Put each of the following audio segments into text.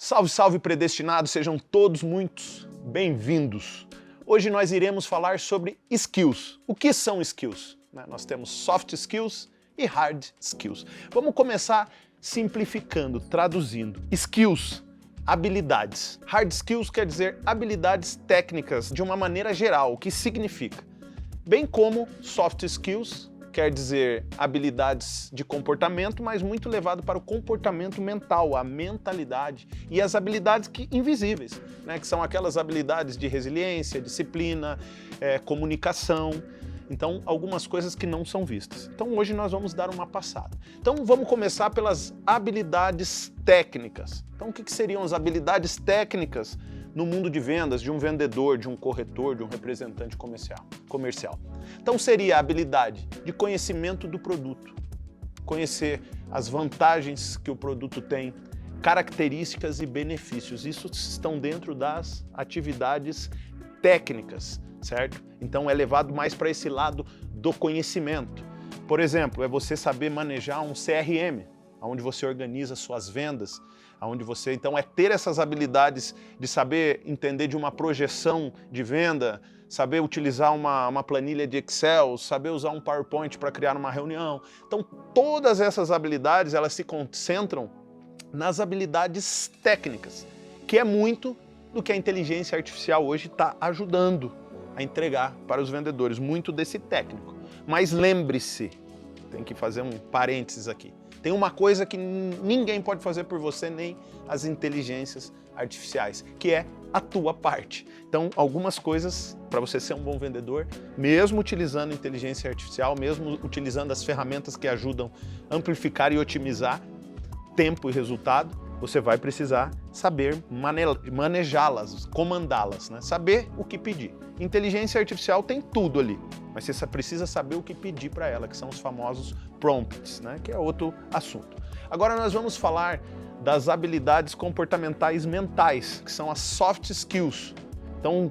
Salve, salve predestinados, sejam todos muito bem-vindos. Hoje nós iremos falar sobre skills. O que são skills? Nós temos soft skills e hard skills. Vamos começar simplificando, traduzindo. Skills, habilidades. Hard skills quer dizer habilidades técnicas de uma maneira geral, o que significa? Bem como soft skills quer dizer habilidades de comportamento, mas muito levado para o comportamento mental, a mentalidade e as habilidades invisíveis, que são aquelas habilidades de resiliência, disciplina, comunicação. Então, algumas coisas que não são vistas. Então, hoje nós vamos dar uma passada. Então, vamos começar pelas habilidades técnicas. Então, o que seriam as habilidades técnicas no mundo de vendas, de um vendedor, de um corretor, de um representante comercial? Então, seria a habilidade de conhecimento do produto, conhecer as vantagens que o produto tem, características e benefícios. Isso estão dentro das atividades técnicas, certo? Então, é levado mais para esse lado do conhecimento. Por exemplo, é você saber manejar um CRM, onde você organiza suas vendas, onde você, então, é ter essas habilidades de saber entender de uma projeção de venda, saber utilizar uma planilha de Excel, saber usar um PowerPoint para criar uma reunião. Então, todas essas habilidades, elas se concentram nas habilidades técnicas, que é muito do que a inteligência artificial hoje está ajudando a entregar para os vendedores, muito desse técnico. Mas lembre-se, tem que fazer um parênteses aqui, tem uma coisa que ninguém pode fazer por você, nem as inteligências artificiais, que é a tua parte. Então, algumas coisas para você ser um bom vendedor, mesmo utilizando inteligência artificial, mesmo utilizando as ferramentas que ajudam a amplificar e otimizar tempo e resultado, você vai precisar saber manejá-las, comandá-las, saber o que pedir. Inteligência artificial tem tudo ali, mas você precisa saber o que pedir para ela, que são os famosos prompts, que é outro assunto. Agora nós vamos falar das habilidades comportamentais mentais, que são as soft skills. Então,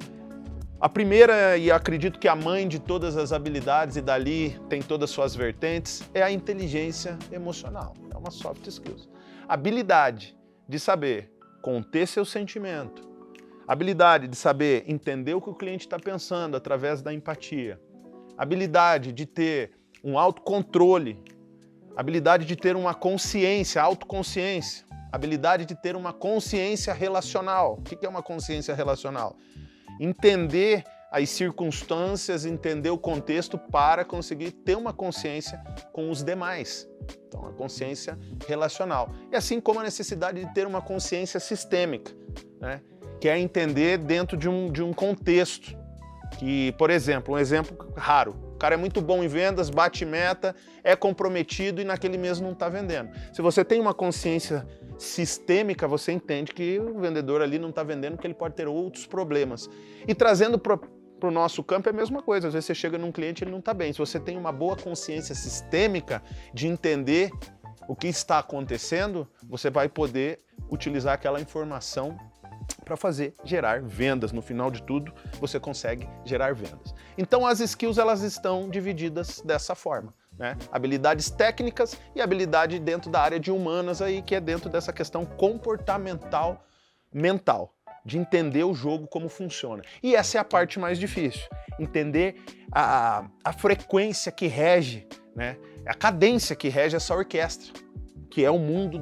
a primeira, e acredito que a mãe de todas as habilidades, e dali tem todas as suas vertentes, é a inteligência emocional, é uma soft skills. Habilidade de saber conter seu sentimento, habilidade de saber entender o que o cliente está pensando através da empatia, habilidade de ter um autocontrole, habilidade de ter uma consciência, autoconsciência, habilidade de ter uma consciência relacional. O que é uma consciência relacional? Entender as circunstâncias, entender o contexto para conseguir ter uma consciência com os demais. Então, a consciência relacional. E assim como a necessidade de ter uma consciência sistêmica, que é entender dentro de um contexto. Que, por exemplo, um exemplo raro, o cara é muito bom em vendas, bate meta, é comprometido e naquele mês não está vendendo. Se você tem uma consciência sistêmica, você entende que o vendedor ali não está vendendo porque ele pode ter outros problemas. E trazendo para o nosso campo é a mesma coisa, às vezes você chega num cliente e ele não está bem. Se você tem uma boa consciência sistêmica de entender o que está acontecendo, você vai poder utilizar aquela informação para gerar vendas. No final de tudo, você consegue gerar vendas. Então, as skills, elas estão divididas dessa forma, habilidades técnicas e habilidade dentro da área de humanas aí, que é dentro dessa questão comportamental mental, de entender o jogo como funciona. E essa é a parte mais difícil, entender a frequência que rege, a cadência que rege essa orquestra, que é o mundo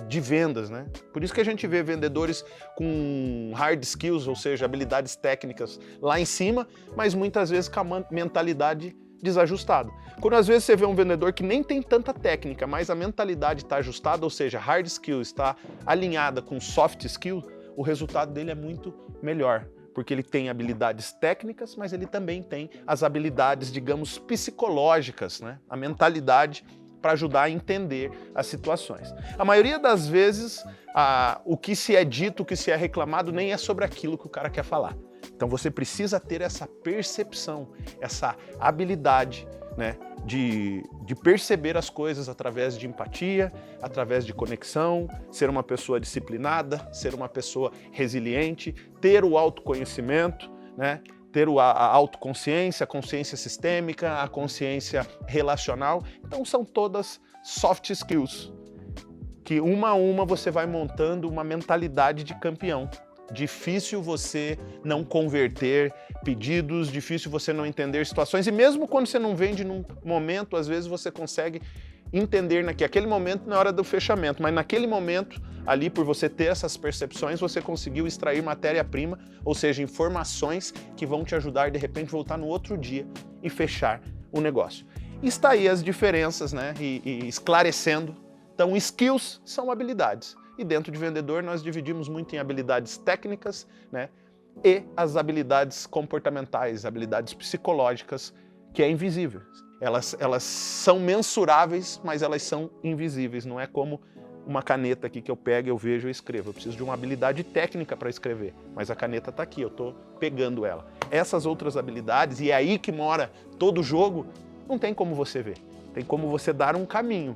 de vendas, Por isso que a gente vê vendedores com hard skills, ou seja, habilidades técnicas lá em cima, mas muitas vezes com a mentalidade desajustada. Quando às vezes você vê um vendedor que nem tem tanta técnica, mas a mentalidade está ajustada, ou seja, hard skill está alinhada com soft skill, o resultado dele é muito melhor, porque ele tem habilidades técnicas, mas ele também tem as habilidades, digamos, psicológicas, a mentalidade para ajudar a entender as situações. A maioria das vezes, o que se é dito, o que se é reclamado, nem é sobre aquilo que o cara quer falar. Então você precisa ter essa percepção, essa habilidade, de perceber as coisas através de empatia, através de conexão, ser uma pessoa disciplinada, ser uma pessoa resiliente, ter o autoconhecimento, ter a autoconsciência, a consciência sistêmica, a consciência relacional. Então são todas soft skills. que uma a uma você vai montando uma mentalidade de campeão. Difícil você não converter pedidos, difícil você não entender situações, e mesmo quando você não vende num momento, às vezes você consegue entender aquele momento na hora do fechamento, mas naquele momento, ali por você ter essas percepções, você conseguiu extrair matéria-prima, ou seja, informações que vão te ajudar de repente voltar no outro dia e fechar o negócio. Está aí as diferenças, né? E esclarecendo. Então, skills são habilidades. E dentro de vendedor nós dividimos muito em habilidades técnicas, né? E as habilidades comportamentais, habilidades psicológicas, que é invisível. Elas são mensuráveis, mas elas são invisíveis. Não é como uma caneta aqui que eu pego, eu vejo e escrevo. Eu preciso de uma habilidade técnica para escrever, mas a caneta está aqui, eu estou pegando ela. Essas outras habilidades, e é aí que mora todo o jogo, não tem como você ver. Tem como você dar um caminho,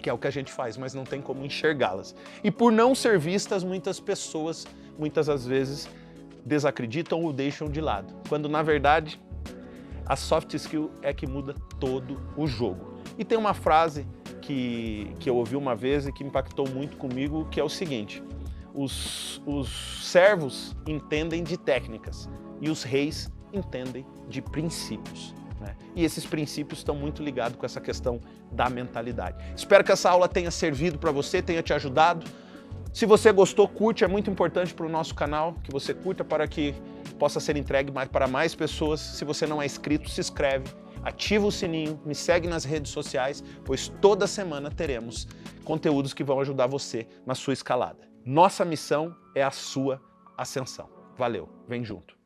que é o que a gente faz, mas não tem como enxergá-las. E por não ser vistas, muitas pessoas, muitas das vezes, desacreditam ou deixam de lado. Quando, na verdade, a soft skill é que muda todo o jogo. E tem uma frase que eu ouvi uma vez e que impactou muito comigo, que é o seguinte: os servos entendem de técnicas e os reis entendem de princípios. E esses princípios estão muito ligados com essa questão da mentalidade. Espero que essa aula tenha servido para você, tenha te ajudado. Se você gostou, curte, é muito importante para o nosso canal, que você curta para que possa ser entregue para mais pessoas. Se você não é inscrito, se inscreve, ativa o sininho, me segue nas redes sociais, pois toda semana teremos conteúdos que vão ajudar você na sua escalada. Nossa missão é a sua ascensão. Valeu, vem junto.